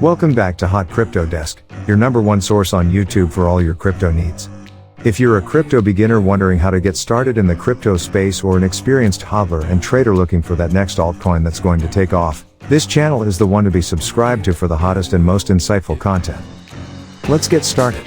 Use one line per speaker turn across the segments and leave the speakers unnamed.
Welcome back to Hot Crypto Desk, your number one source on YouTube for all your crypto needs. If you're a crypto beginner wondering how to get started in the crypto space or an experienced hodler and trader looking for that next altcoin that's going to take off, this channel is the one to be subscribed to for the hottest and most insightful content. Let's get started.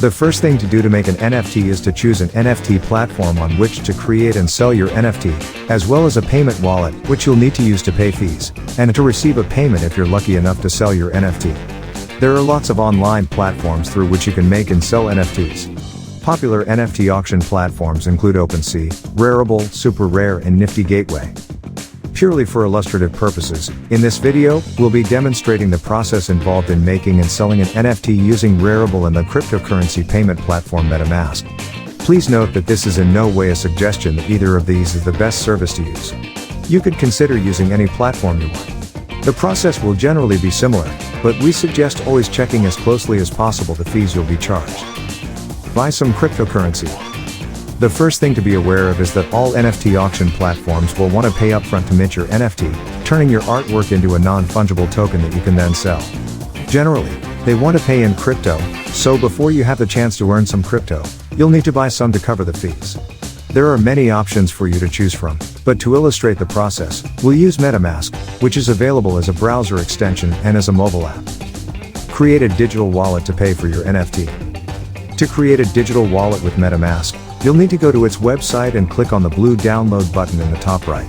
The first thing to do to make an NFT is to choose an NFT platform on which to create and sell your NFT, as well as a payment wallet, which you'll need to use to pay fees, and to receive a payment if you're lucky enough to sell your NFT. There are lots of online platforms through which you can make and sell NFTs. Popular NFT auction platforms include OpenSea, Rarible, SuperRare and Nifty Gateway. Purely for illustrative purposes, in this video, we'll be demonstrating the process involved in making and selling an NFT using Rarible and the cryptocurrency payment platform MetaMask. Please note that this is in no way a suggestion that either of these is the best service to use. You could consider using any platform you want. The process will generally be similar, but we suggest always checking as closely as possible the fees you'll be charged. Buy some cryptocurrency. The first thing to be aware of is that all NFT auction platforms will want to pay upfront to mint your NFT, turning your artwork into a non-fungible token that you can then sell. Generally, they want to pay in crypto, so before you have the chance to earn some crypto, you'll need to buy some to cover the fees. There are many options for you to choose from, but to illustrate the process, we'll use MetaMask, which is available as a browser extension and as a mobile app. Create a digital wallet to pay for your NFT. To create a digital wallet with MetaMask, you'll need to go to its website and click on the blue download button in the top right.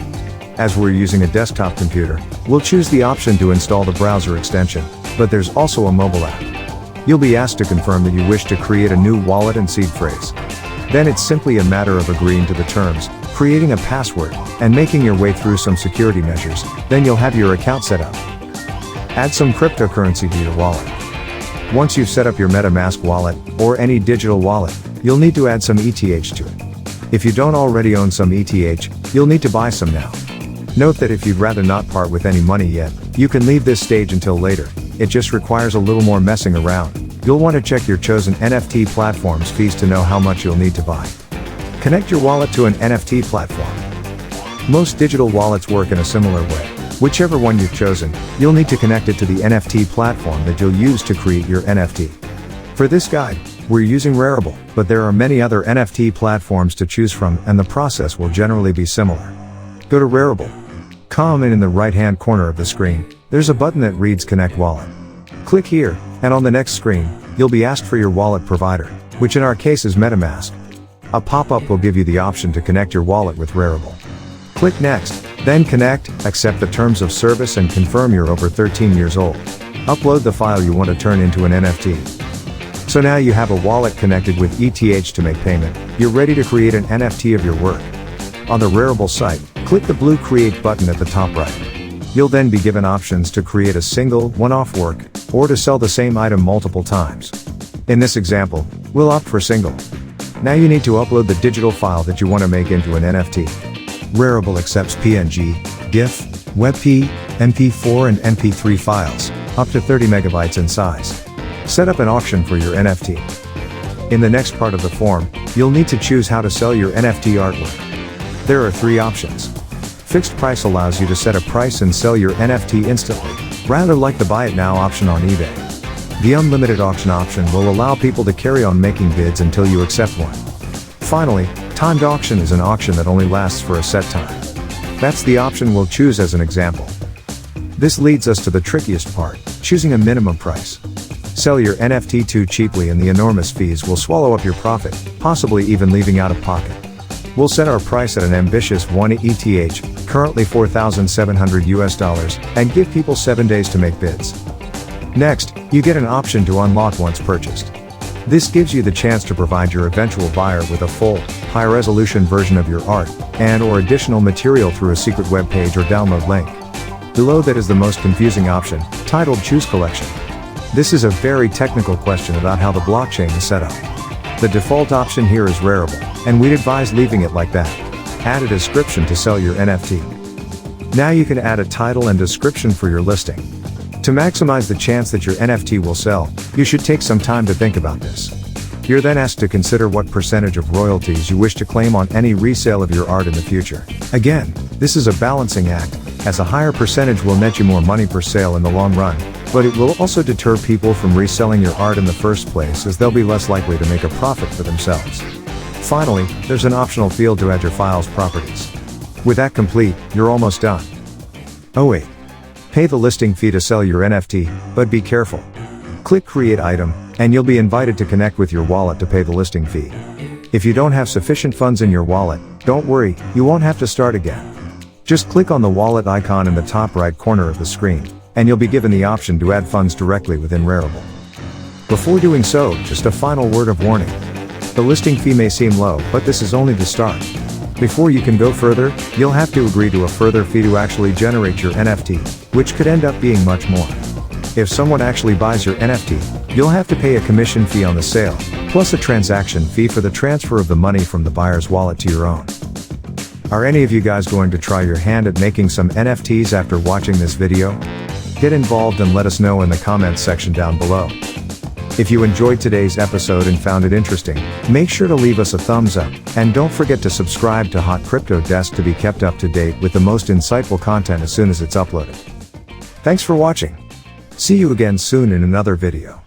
As we're using a desktop computer, we'll choose the option to install the browser extension, but there's also a mobile app. You'll be asked to confirm that you wish to create a new wallet and seed phrase. Then it's simply a matter of agreeing to the terms, creating a password, and making your way through some security measures, then you'll have your account set up. Add some cryptocurrency to your wallet. Once you've set up your MetaMask wallet, or any digital wallet, you'll need to add some ETH to it. If you don't already own some ETH, you'll need to buy some now. Note that if you'd rather not part with any money yet, you can leave this stage until later. It just requires a little more messing around. You'll want to check your chosen NFT platform's fees to know how much you'll need to buy. Connect your wallet to an NFT platform. Most digital wallets work in a similar way. Whichever one you've chosen, you'll need to connect it to the NFT platform that you'll use to create your NFT. For this guide, we're using Rarible, but there are many other NFT platforms to choose from and the process will generally be similar. Go to Rarible.com and in the right-hand corner of the screen, there's a button that reads Connect Wallet. Click here, and on the next screen, you'll be asked for your wallet provider, which in our case is MetaMask. A pop-up will give you the option to connect your wallet with Rarible. Click Next, then Connect, accept the terms of service and confirm you're over 13 years old. Upload the file you want to turn into an NFT. So now you have a wallet connected with ETH to make payment, you're ready to create an NFT of your work. On the Rarible site, click the blue Create button at the top right. You'll then be given options to create a single, one-off work, or to sell the same item multiple times. In this example, we'll opt for single. Now you need to upload the digital file that you want to make into an NFT. Rarible accepts PNG, GIF, WebP, MP4 and MP3 files, up to 30 megabytes in size. Set up an auction for your NFT. In the next part of the form, you'll need to choose how to sell your NFT artwork. There are three options. Fixed price allows you to set a price and sell your NFT instantly, rather like the buy it now option on eBay. The unlimited auction option will allow people to carry on making bids until you accept one. Finally, timed auction is an auction that only lasts for a set time. That's the option we'll choose as an example. This leads us to the trickiest part, choosing a minimum price. Sell your NFT too cheaply and the enormous fees will swallow up your profit, possibly even leaving out of pocket. We'll set our price at an ambitious 1 ETH, currently $4,700 and give people 7 days to make bids. Next, you get an option to unlock once purchased. This gives you the chance to provide your eventual buyer with a full, high-resolution version of your art, and/or additional material through a secret web page or download link. Below that is the most confusing option, titled Choose Collection. This is a very technical question about how the blockchain is set up. The default option here is Rarible, and we'd advise leaving it like that. Add a description to sell your NFT. Now you can add a title and description for your listing. To maximize the chance that your NFT will sell, you should take some time to think about this. You're then asked to consider what percentage of royalties you wish to claim on any resale of your art in the future. Again, this is a balancing act, as a higher percentage will net you more money per sale in the long run, but it will also deter people from reselling your art in the first place as they'll be less likely to make a profit for themselves. Finally, there's an optional field to add your file's properties. With that complete, you're almost done. Oh wait. Pay the listing fee to sell your NFT, but be careful. Click Create Item, and you'll be invited to connect with your wallet to pay the listing fee. If you don't have sufficient funds in your wallet, don't worry, you won't have to start again. Just click on the wallet icon in the top right corner of the screen, and you'll be given the option to add funds directly within Rarible. Before doing so, just a final word of warning. The listing fee may seem low, but this is only the start. Before you can go further, you'll have to agree to a further fee to actually generate your NFT, which could end up being much more. If someone actually buys your NFT, you'll have to pay a commission fee on the sale, plus a transaction fee for the transfer of the money from the buyer's wallet to your own. Are any of you guys going to try your hand at making some NFTs after watching this video? Get involved and let us know in the comments section down below. If you enjoyed today's episode and found it interesting, make sure to leave us a thumbs up, and don't forget to subscribe to Hot Crypto Desk to be kept up to date with the most insightful content as soon as it's uploaded. Thanks for watching. See you again soon in another video.